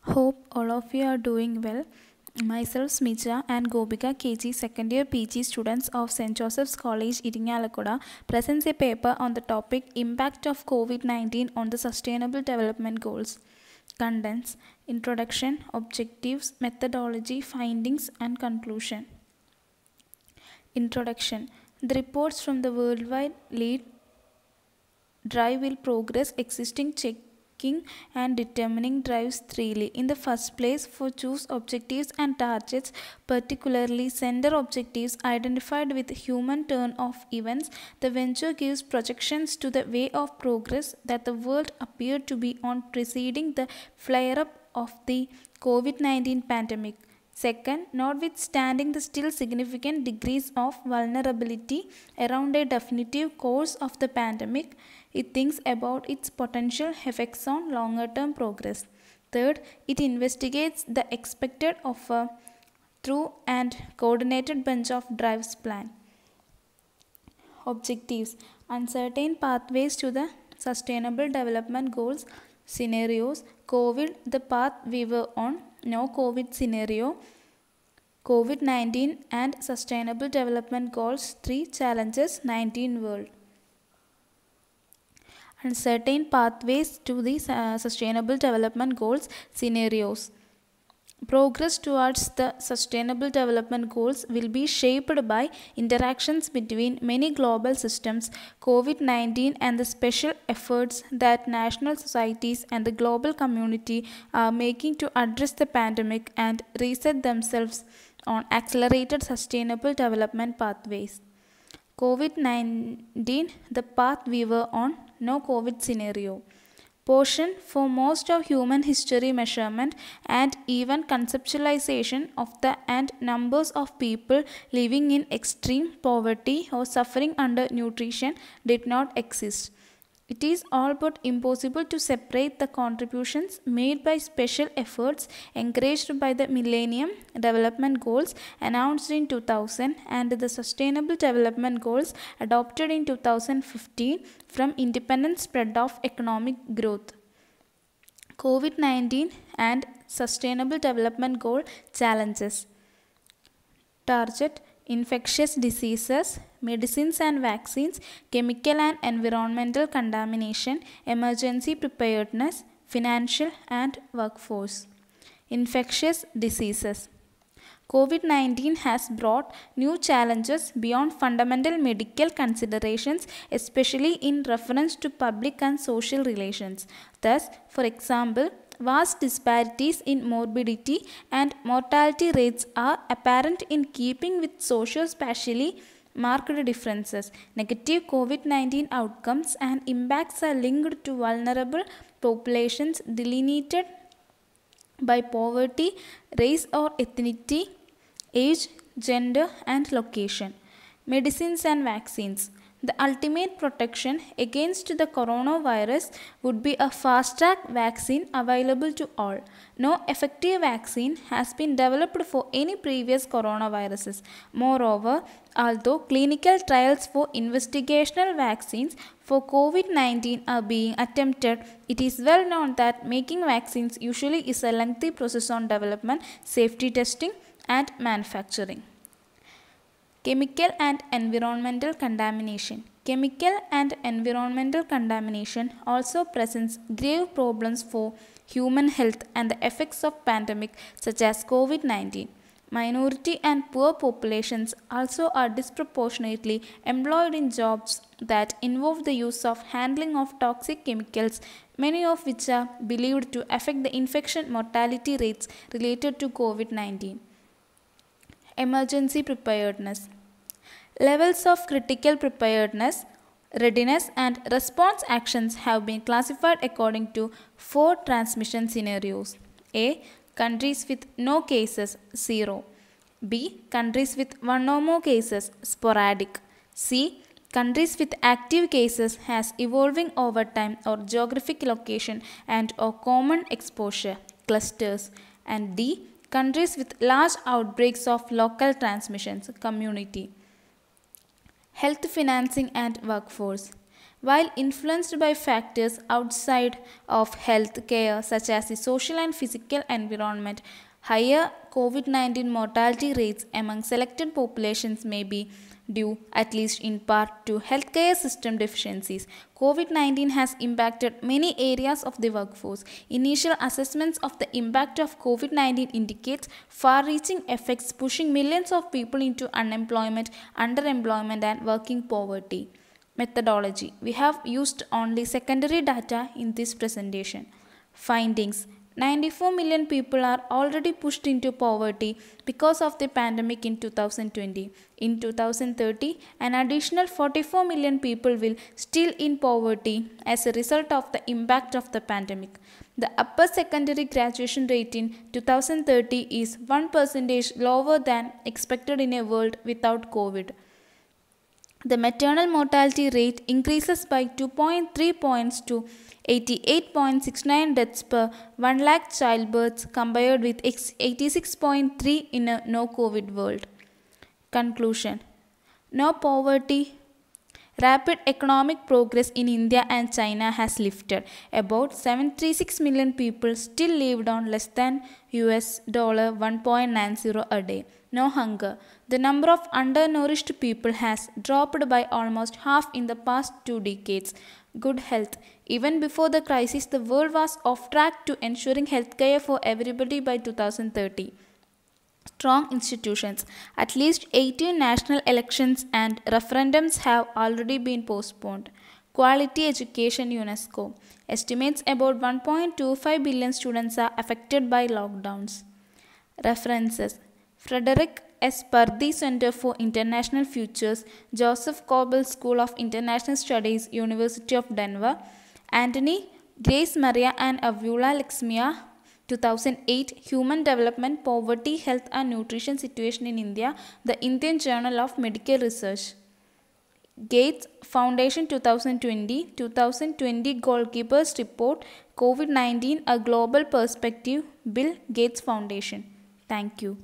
Hope all of you are doing well. Myself Smija and Gobika KG second year PG students of St. Joseph's College Iringalakoda presents a paper on the topic Impact of COVID-19 on the Sustainable Development Goals. Contents: Introduction, Objectives, Methodology, Findings and Conclusion. Introduction. The reports from the worldwide lead drive will progress existing checking and determining drives freely. In the first place, for choose objectives and targets, particularly sender objectives identified with human turn of events, the venture gives projections to the way of progress that the world appeared to be on preceding the flare-up of the COVID-19 pandemic. Second, notwithstanding the still significant degrees of vulnerability around a definitive course of the pandemic, it thinks about its potential effects on longer term progress. Third, it investigates the expected of a true and coordinated bunch of drives plan. Objectives: uncertain pathways to the Sustainable Development Goals, scenarios, COVID, the path we were on, no COVID scenario, COVID-19 and Sustainable Development Goals 3 challenges 19 world. Uncertain pathways to the Sustainable Development Goals scenarios. Progress towards the Sustainable Development Goals will be shaped by interactions between many global systems, COVID-19 and the special efforts that national societies and the global community are making to address the pandemic and reset themselves on accelerated sustainable development pathways. COVID-19, the path we were on, no COVID scenario. Portion for most of human history measurement and even conceptualization of the and numbers of people living in extreme poverty or suffering under nutrition did not exist. It is all but impossible to separate the contributions made by special efforts encouraged by the Millennium Development Goals announced in 2000 and the Sustainable Development Goals adopted in 2015 from independent spread of economic growth. COVID-19 and Sustainable Development Goal challenges. Target: infectious diseases, medicines and vaccines, chemical and environmental contamination, emergency preparedness, financial and workforce. Infectious diseases. COVID-19 has brought new challenges beyond fundamental medical considerations, especially in reference to public and social relations. Thus, for example, vast disparities in morbidity and mortality rates are apparent in keeping with socio-spatially marked differences. Negative COVID-19 outcomes and impacts are linked to vulnerable populations delineated by poverty, race or ethnicity, age, gender and location. Medicines and vaccines. The ultimate protection against the coronavirus would be a fast-track vaccine available to all. No effective vaccine has been developed for any previous coronaviruses. Moreover, although clinical trials for investigational vaccines for COVID-19 are being attempted, it is well known that making vaccines usually is a lengthy process on development, safety testing and manufacturing. Chemical and environmental contamination. Chemical and environmental contamination also presents grave problems for human health and the effects of pandemic such as COVID-19. Minority and poor populations also are disproportionately employed in jobs that involve the use of handling of toxic chemicals, many of which are believed to affect the infection mortality rates related to COVID-19. Emergency preparedness. Levels of critical preparedness, readiness and response actions have been classified according to 4 transmission scenarios. A. Countries with no cases, 0. B. Countries with 1 or more cases, sporadic. C. Countries with active cases has evolving over time or geographic location and or common exposure, clusters. And D. Countries with large outbreaks of local transmissions, community. Health financing and workforce. While influenced by factors outside of health care such as the social and physical environment, higher COVID-19 mortality rates among selected populations may be due, at least in part, to healthcare system deficiencies. COVID-19 has impacted many areas of the workforce. Initial assessments of the impact of COVID-19 indicates far-reaching effects pushing millions of people into unemployment, underemployment and working poverty. Methodology. We have used only secondary data in this presentation. Findings. 94 million people are already pushed into poverty because of the pandemic in 2020. In 2030, an additional 44 million people will still in poverty as a result of the impact of the pandemic. The upper secondary graduation rate in 2030 is 1% lower than expected in a world without COVID. The maternal mortality rate increases by 2.3 points to 88.69 deaths per 1 lakh childbirths compared with 86.3 in a no-COVID world. Conclusion. No poverty. Rapid economic progress in India and China has lifted. About 736 million people still lived on less than $1.90 a day. No hunger. The number of undernourished people has dropped by almost half in the past 2 decades. Good health. Even before the crisis, the world was off track to ensuring healthcare for everybody by 2030. Strong institutions. At least 18 national elections and referendums have already been postponed. Quality education. UNESCO estimates about 1.25 billion students are affected by lockdowns. References. Frederick S. Pardee Center for International Futures, Joseph Goebbels School of International Studies, University of Denver. Anthony, Grace Maria and Avula Laxmiya, 2008, Human Development, Poverty, Health and Nutrition Situation in India, The Indian Journal of Medical Research. Gates Foundation 2020 Goalkeepers Report, COVID-19, A Global Perspective, Bill Gates Foundation. Thank you.